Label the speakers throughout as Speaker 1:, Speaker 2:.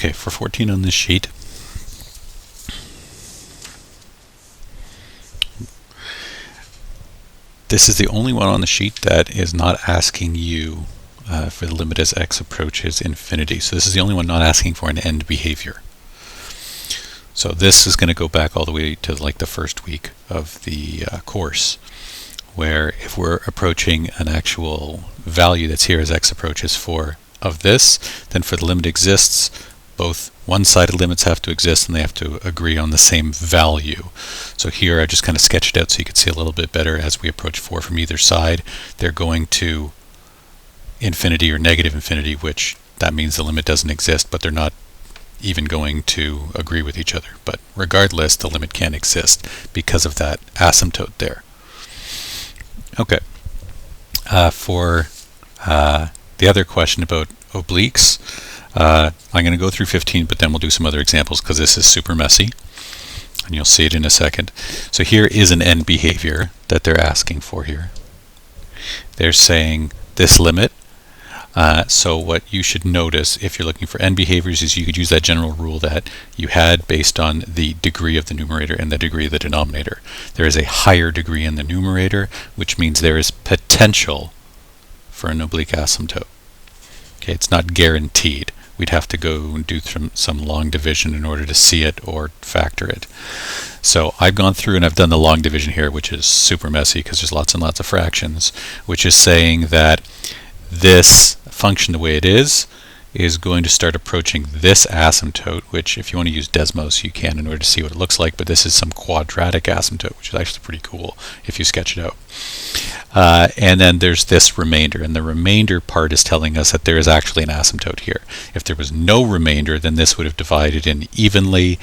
Speaker 1: Okay, for 14 on this sheet, this is the only one on the sheet that is not asking you for the limit as x approaches infinity. So this is the only one not asking for an end behavior. So this is going to go back all the way to like the first week of the course, where if we're approaching an actual value that's here as x approaches 4 of this, then for the limit exists, both one-sided limits have to exist and they have to agree on the same value. So here I just kind of sketched it out so you can see a little bit better. As we approach 4 from either side, they're going to infinity or negative infinity, which that means the limit doesn't exist, but they're not even going to agree with each other. But regardless, the limit can't exist because of that asymptote there. Okay. For the other question about obliques, I'm going to go through 15, but then we'll do some other examples because this is super messy, and you'll see it in a second. So here is an end behavior that they're asking for here. They're saying this limit. So what you should notice if you're looking for end behaviors is you could use that general rule that you had based on the degree of the numerator and the degree of the denominator. There is a higher degree in the numerator, which means there is potential for an oblique asymptote. Okay, it's not guaranteed. We'd have to go and do some long division in order to see it or factor it. So I've gone through and I've done the long division here, which is super messy because there's lots and lots of fractions, which is saying that this function the way it is going to start approaching this asymptote, which if you want to use Desmos you can in order to see what it looks like, but this is some quadratic asymptote, which is actually pretty cool if you sketch it out. And then there's this remainder, and the remainder part is telling us that there is actually an asymptote here. If there was no remainder, then this would have divided in evenly,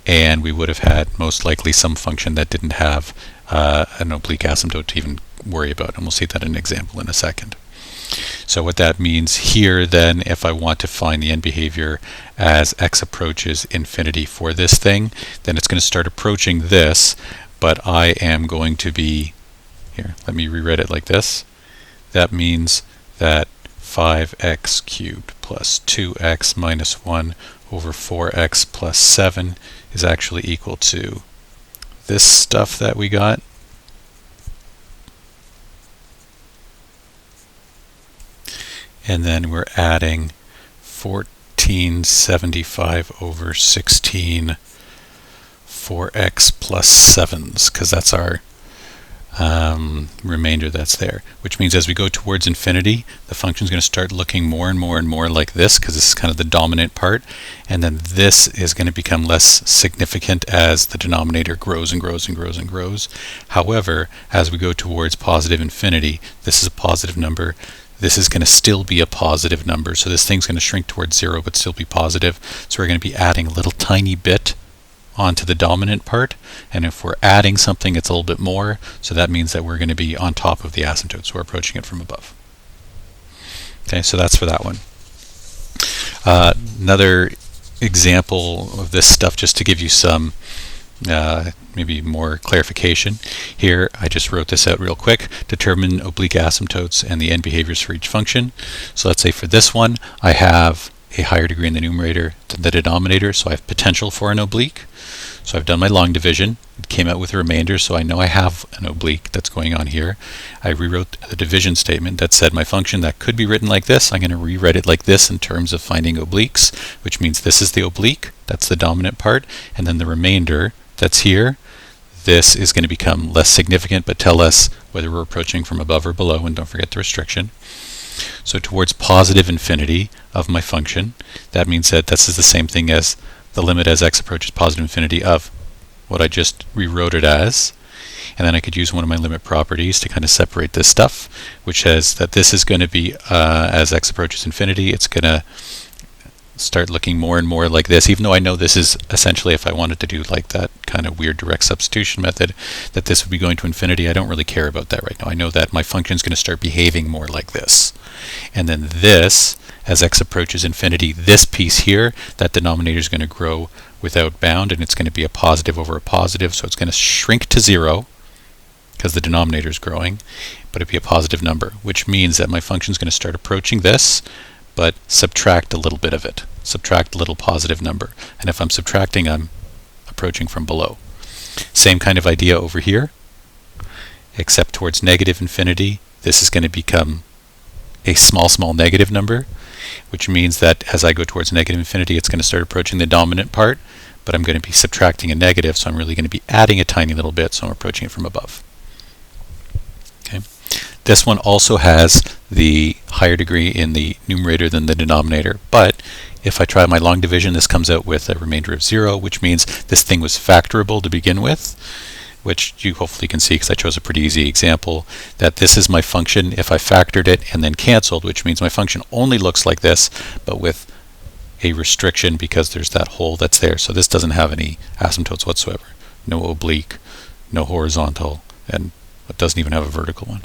Speaker 1: and we would have had most likely some function that didn't have an oblique asymptote to even worry about, and we'll see that in an example in a second. So what that means here then, if I want to find the end behavior as x approaches infinity for this thing, then it's going to start approaching this, but I am going to be, here, let me rewrite it like this. That means that 5x cubed plus 2x minus 1 over 4x plus 7 is actually equal to this stuff that we got. And then we're adding 1475 over 16 4x plus 7s, because that's our remainder that's there, which means as we go towards infinity, the function is going to start looking more and more and more like this, because this is kind of the dominant part, and then this is going to become less significant as the denominator grows and grows and grows and grows. However, as we go towards positive infinity, this is a positive number. This is going to still be a positive number, so this thing's going to shrink towards 0 but still be positive. So we're going to be adding a little tiny bit onto the dominant part, and if we're adding something, it's a little bit more, so that means that we're going to be on top of the asymptote, so we're approaching it from above. Okay, so that's for that one. Another example of this stuff, just to give you some maybe more clarification. Here I just wrote this out real quick. Determine oblique asymptotes and the end behaviors for each function. So let's say for this one I have a higher degree in the numerator than the denominator, so I have potential for an oblique. So I've done my long division. It came out with a remainder, so I know I have an oblique that's going on here. I rewrote the division statement that said my function that could be written like this, I'm going to rewrite it like this in terms of finding obliques, which means this is the oblique, that's the dominant part, and then the remainder that's here, this is going to become less significant but tell us whether we're approaching from above or below, and don't forget the restriction. So towards positive infinity of my function, that means that this is the same thing as the limit as x approaches positive infinity of what I just rewrote it as. And then I could use one of my limit properties to kind of separate this stuff, which says that this is going to be as x approaches infinity, it's going to start looking more and more like this, even though I know this is essentially, if I wanted to do like that kind of weird direct substitution method, that this would be going to infinity. I don't really care about that right now. I know that my function is going to start behaving more like this. And then this, as x approaches infinity, this piece here, that denominator is going to grow without bound, and it's going to be a positive over a positive, so it's going to shrink to 0 because the denominator is growing, but it'd be a positive number, which means that my function is going to start approaching this, but subtract a little bit of it. subtract a little positive number. And if I'm subtracting, I'm approaching from below. Same kind of idea over here, except towards negative infinity. This is going to become a small negative number, which means that as I go towards negative infinity, it's going to start approaching the dominant part, but I'm going to be subtracting a negative, so I'm really going to be adding a tiny little bit, so I'm approaching it from above. Okay. This one also has the higher degree in the numerator than the denominator, but if I try my long division, this comes out with a remainder of 0, which means this thing was factorable to begin with, which you hopefully can see because I chose a pretty easy example, that this is my function if I factored it and then canceled, which means my function only looks like this, but with a restriction because there's that hole that's there. So this doesn't have any asymptotes whatsoever. No oblique, no horizontal, and it doesn't even have a vertical one.